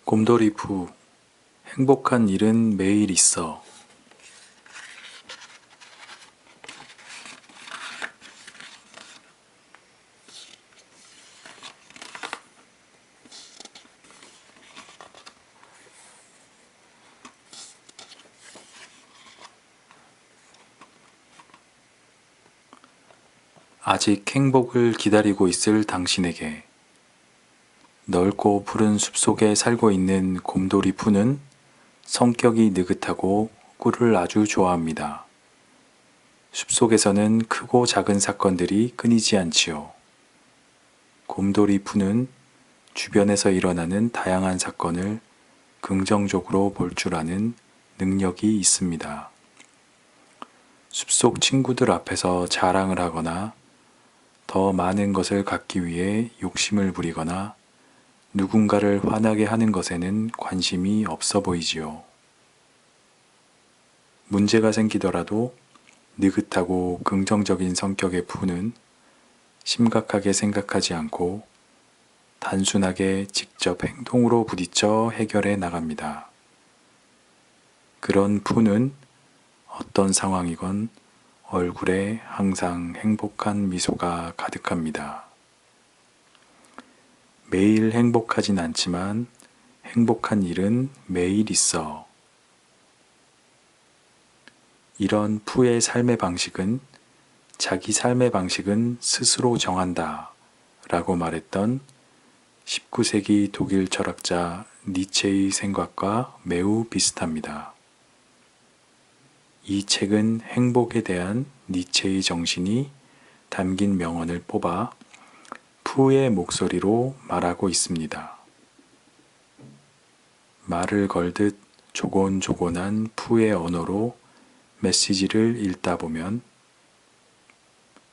곰돌이푸, 행복한 일은 매일 있어. 아직 행복을 기다리고 있을 당신에게 넓고 푸른 숲속에 살고 있는 곰돌이푸는 성격이 느긋하고 꿀을 아주 좋아합니다. 숲속에서는 크고 작은 사건들이 끊이지 않지요. 곰돌이푸는 주변에서 일어나는 다양한 사건을 긍정적으로 볼 줄 아는 능력이 있습니다. 숲속 친구들 앞에서 자랑을 하거나 더 많은 것을 갖기 위해 욕심을 부리거나 누군가를 화나게 하는 것에는 관심이 없어 보이지요. 문제가 생기더라도 느긋하고 긍정적인 성격의 푸는 심각하게 생각하지 않고 단순하게 직접 행동으로 부딪혀 해결해 나갑니다. 그런 푸는 어떤 상황이건 얼굴에 항상 행복한 미소가 가득합니다. 매일 행복하진 않지만 행복한 일은 매일 있어. 이런 푸의 삶의 방식은 자기 삶의 방식은 스스로 정한다 라고 말했던 19세기 독일 철학자 니체의 생각과 매우 비슷합니다. 이 책은 행복에 대한 니체의 정신이 담긴 명언을 뽑아 푸의 목소리로 말하고 있습니다. 말을 걸듯 조곤조곤한 푸의 언어로 메시지를 읽다 보면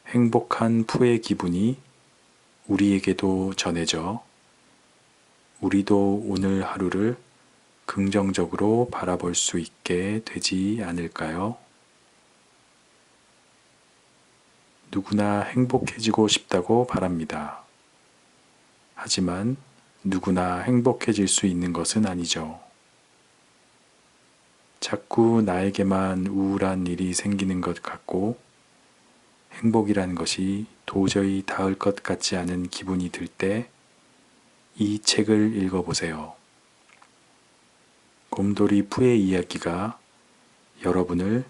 행복한 푸의 기분이 우리에게도 전해져 우리도 오늘 하루를 긍정적으로 바라볼 수 있게 되지 않을까요? 누구나 행복해지고 싶다고 바랍니다. 하지만 누구나 행복해질 수 있는 것은 아니죠. 자꾸 나에게만 우울한 일이 생기는 것 같고 행복이라는 것이 도저히 닿을 것 같지 않은 기분이 들 때 이 책을 읽어보세요. 곰돌이 푸의 이야기가 여러분을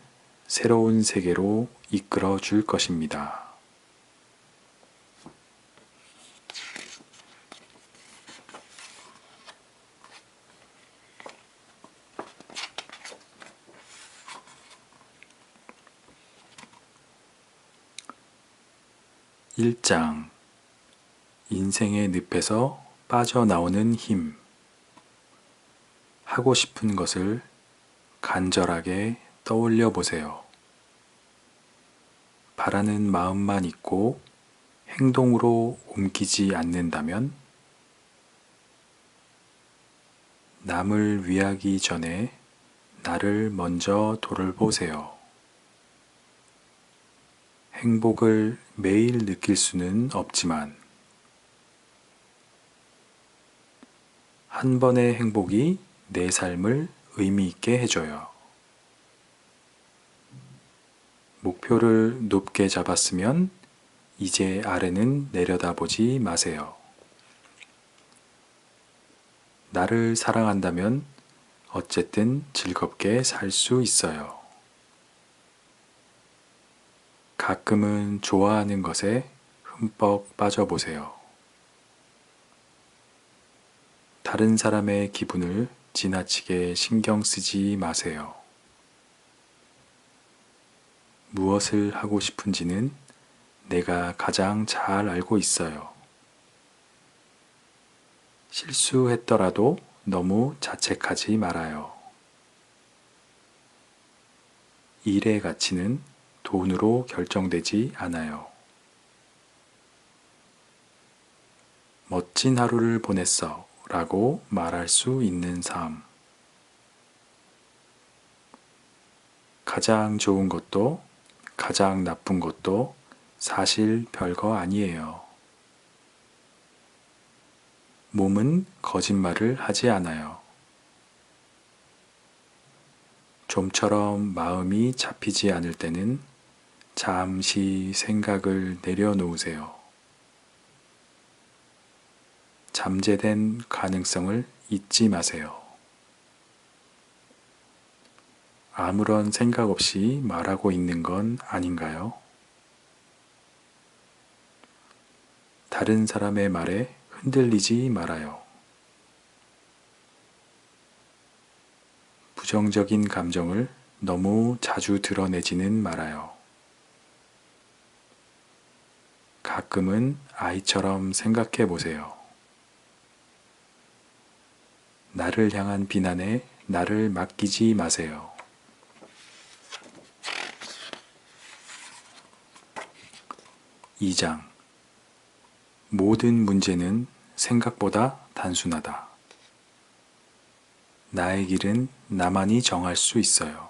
새로운 세계로 이끌어 줄 것입니다. (1장) 인생의 늪에서 빠져나오는 힘. 하고 싶은 것을 간절하게 떠올려 보세요. 바라는 마음만 있고 행동으로 옮기지 않는다면 남을 위하기 전에 나를 먼저 돌아보세요. 행복을 매일 느낄 수는 없지만 한 번의 행복이 내 삶을 의미 있게 해줘요. 목표를 높게 잡았으면 이제 아래는 내려다보지 마세요. 나를 사랑한다면 어쨌든 즐겁게 살 수 있어요. 가끔은 좋아하는 것에 흠뻑 빠져보세요. 다른 사람의 기분을 지나치게 신경 쓰지 마세요. 무엇을 하고 싶은지는 내가 가장 잘 알고 있어요. 실수했더라도 너무 자책하지 말아요. 일의 가치는 돈으로 결정되지 않아요. 멋진 하루를 보냈어 라고 말할 수 있는 삶. 가장 좋은 것도 가장 나쁜 것도 사실 별거 아니에요. 몸은 거짓말을 하지 않아요. 좀처럼 마음이 잡히지 않을 때는 잠시 생각을 내려놓으세요. 잠재된 가능성을 잊지 마세요. 아무런 생각 없이 말하고 있는 건 아닌가요? 다른 사람의 말에 흔들리지 말아요. 부정적인 감정을 너무 자주 드러내지는 말아요. 가끔은 아이처럼 생각해 보세요. 나를 향한 비난에 나를 맡기지 마세요. 2장 모든 문제는 생각보다 단순하다. 나의 길은 나만이 정할 수 있어요.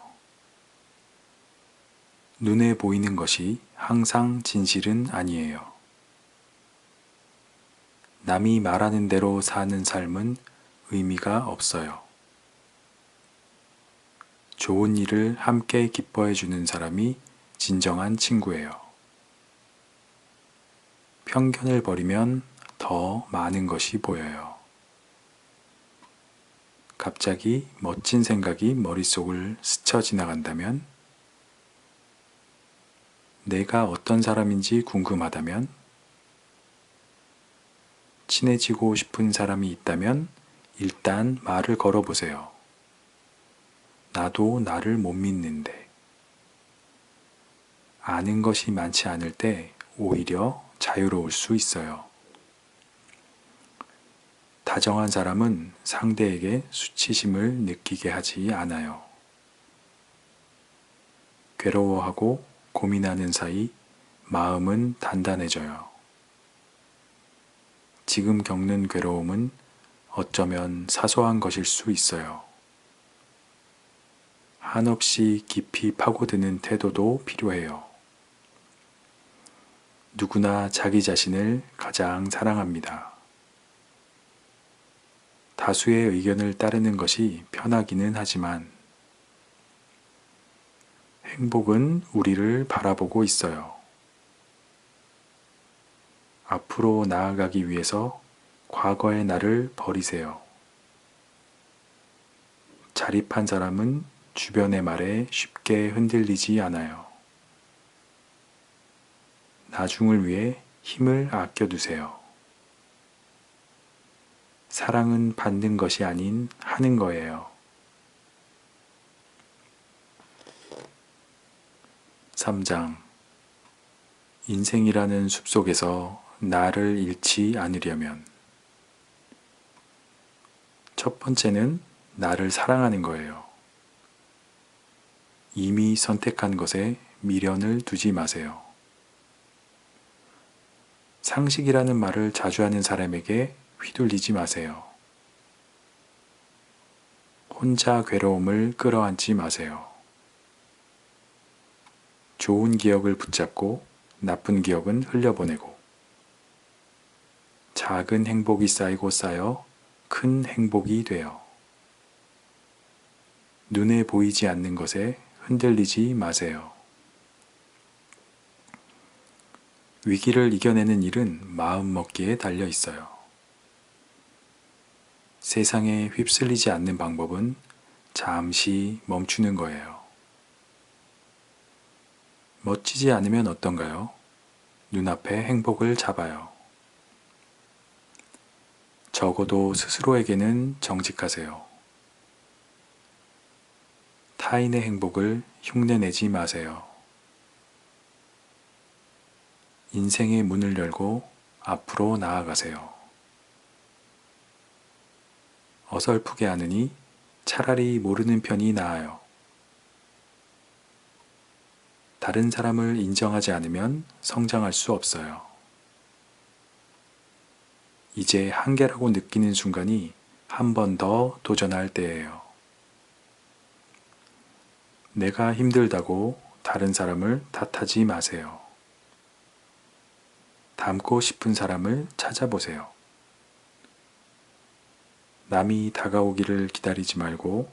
눈에 보이는 것이 항상 진실은 아니에요. 남이 말하는 대로 사는 삶은 의미가 없어요. 좋은 일을 함께 기뻐해 주는 사람이 진정한 친구예요. 편견을 버리면 더 많은 것이 보여요. 갑자기 멋진 생각이 머릿속을 스쳐 지나간다면, 내가 어떤 사람인지 궁금하다면, 친해지고 싶은 사람이 있다면 일단 말을 걸어보세요. 나도 나를 못 믿는데. 아는 것이 많지 않을 때 오히려 자유로울 수 있어요. 다정한 사람은 상대에게 수치심을 느끼게 하지 않아요. 괴로워하고 고민하는 사이 마음은 단단해져요. 지금 겪는 괴로움은 어쩌면 사소한 것일 수 있어요. 한없이 깊이 파고드는 태도도 필요해요. 누구나 자기 자신을 가장 사랑합니다. 다수의 의견을 따르는 것이 편하기는 하지만 행복은 우리를 바라보고 있어요. 앞으로 나아가기 위해서 과거의 나를 버리세요. 자립한 사람은 주변의 말에 쉽게 흔들리지 않아요. 나중을 위해 힘을 아껴두세요. 사랑은 받는 것이 아닌 하는 거예요. 3장 인생이라는 숲속에서 나를 잃지 않으려면 첫 번째는 나를 사랑하는 거예요. 이미 선택한 것에 미련을 두지 마세요. 상식이라는 말을 자주 하는 사람에게 휘둘리지 마세요. 혼자 괴로움을 끌어안지 마세요. 좋은 기억을 붙잡고 나쁜 기억은 흘려보내고 작은 행복이 쌓이고 쌓여 큰 행복이 돼요. 눈에 보이지 않는 것에 흔들리지 마세요. 위기를 이겨내는 일은 마음먹기에 달려 있어요. 세상에 휩쓸리지 않는 방법은 잠시 멈추는 거예요. 멋지지 않으면 어떤가요? 눈앞에 행복을 잡아요. 적어도 스스로에게는 정직하세요. 타인의 행복을 흉내내지 마세요. 인생의 문을 열고 앞으로 나아가세요. 어설프게 하느니 차라리 모르는 편이 나아요. 다른 사람을 인정하지 않으면 성장할 수 없어요. 이제 한계라고 느끼는 순간이 한 번 더 도전할 때예요. 내가 힘들다고 다른 사람을 탓하지 마세요. 닮고 싶은 사람을 찾아보세요. 남이 다가오기를 기다리지 말고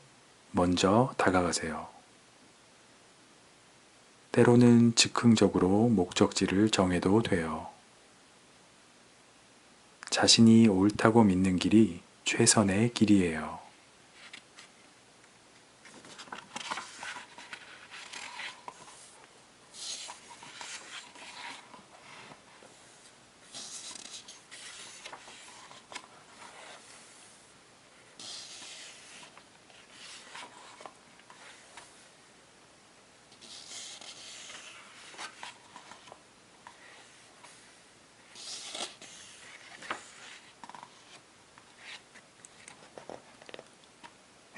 먼저 다가가세요. 때로는 즉흥적으로 목적지를 정해도 돼요. 자신이 옳다고 믿는 길이 최선의 길이에요.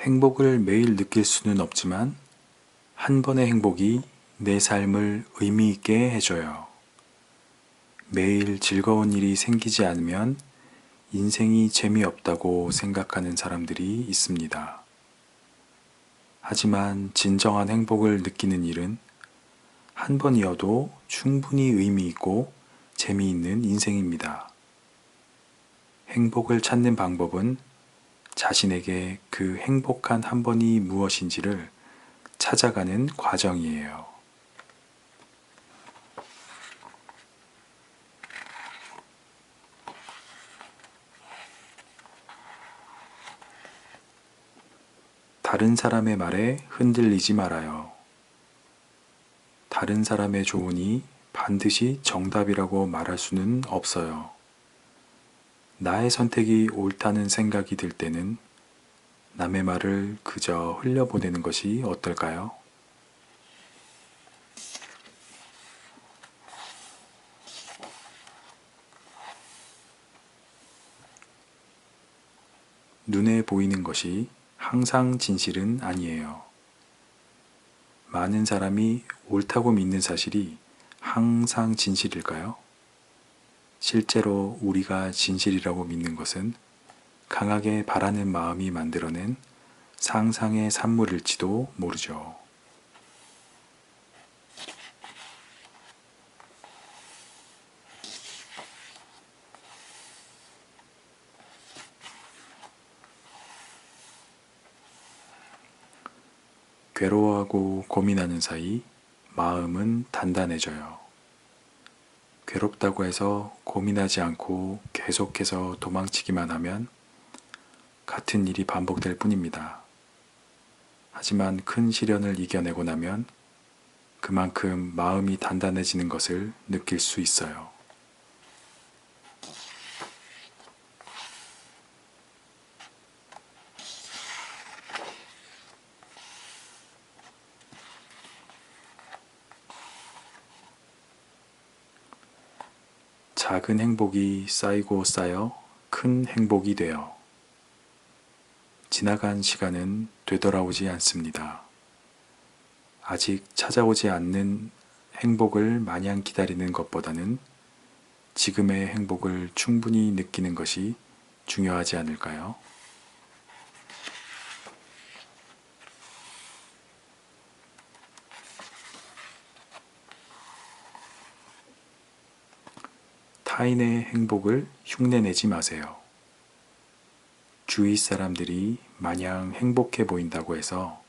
행복을 매일 느낄 수는 없지만 한 번의 행복이 내 삶을 의미 있게 해줘요. 매일 즐거운 일이 생기지 않으면 인생이 재미없다고 생각하는 사람들이 있습니다. 하지만 진정한 행복을 느끼는 일은 한 번이어도 충분히 의미 있고 재미있는 인생입니다. 행복을 찾는 방법은 자신에게 그 행복한 한 번이 무엇인지를 찾아가는 과정이에요. 다른 사람의 말에 흔들리지 말아요. 다른 사람의 조언이 반드시 정답이라고 말할 수는 없어요. 나의 선택이 옳다는 생각이 들 때는 남의 말을 그저 흘려보내는 것이 어떨까요? 눈에 보이는 것이 항상 진실은 아니에요. 많은 사람이 옳다고 믿는 사실이 항상 진실일까요? 실제로 우리가 진실이라고 믿는 것은 강하게 바라는 마음이 만들어낸 상상의 산물일지도 모르죠. 괴로워하고 고민하는 사이 마음은 단단해져요. 괴롭다고 해서 고민하지 않고 계속해서 도망치기만 하면 같은 일이 반복될 뿐입니다. 하지만 큰 시련을 이겨내고 나면 그만큼 마음이 단단해지는 것을 느낄 수 있어요. 작은 행복이 쌓이고 쌓여 큰 행복이 되어 지나간 시간은 되돌아오지 않습니다. 아직 찾아오지 않는 행복을 마냥 기다리는 것보다는 지금의 행복을 충분히 느끼는 것이 중요하지 않을까요? 타인의 행복을 흉내내지 마세요. 주위 사람들이 마냥 행복해 보인다고 해서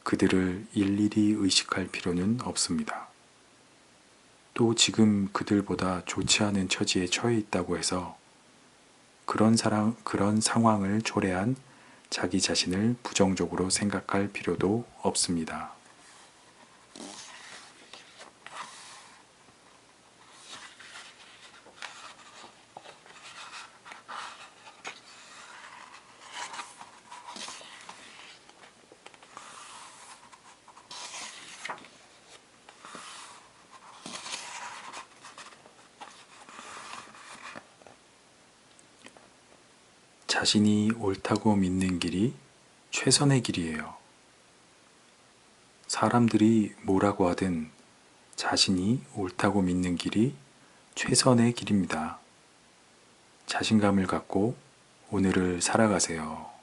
그들을 일일이 의식할 필요는 없습니다. 또 지금 그들보다 좋지 않은 처지에 처해 있다고 해서 그런 상황을 초래한 자기 자신을 부정적으로 생각할 필요도 없습니다. 자신이 옳다고 믿는 길이 최선의 길이에요. 사람들이 뭐라고 하든 자신이 옳다고 믿는 길이 최선의 길입니다. 자신감을 갖고 오늘을 살아가세요.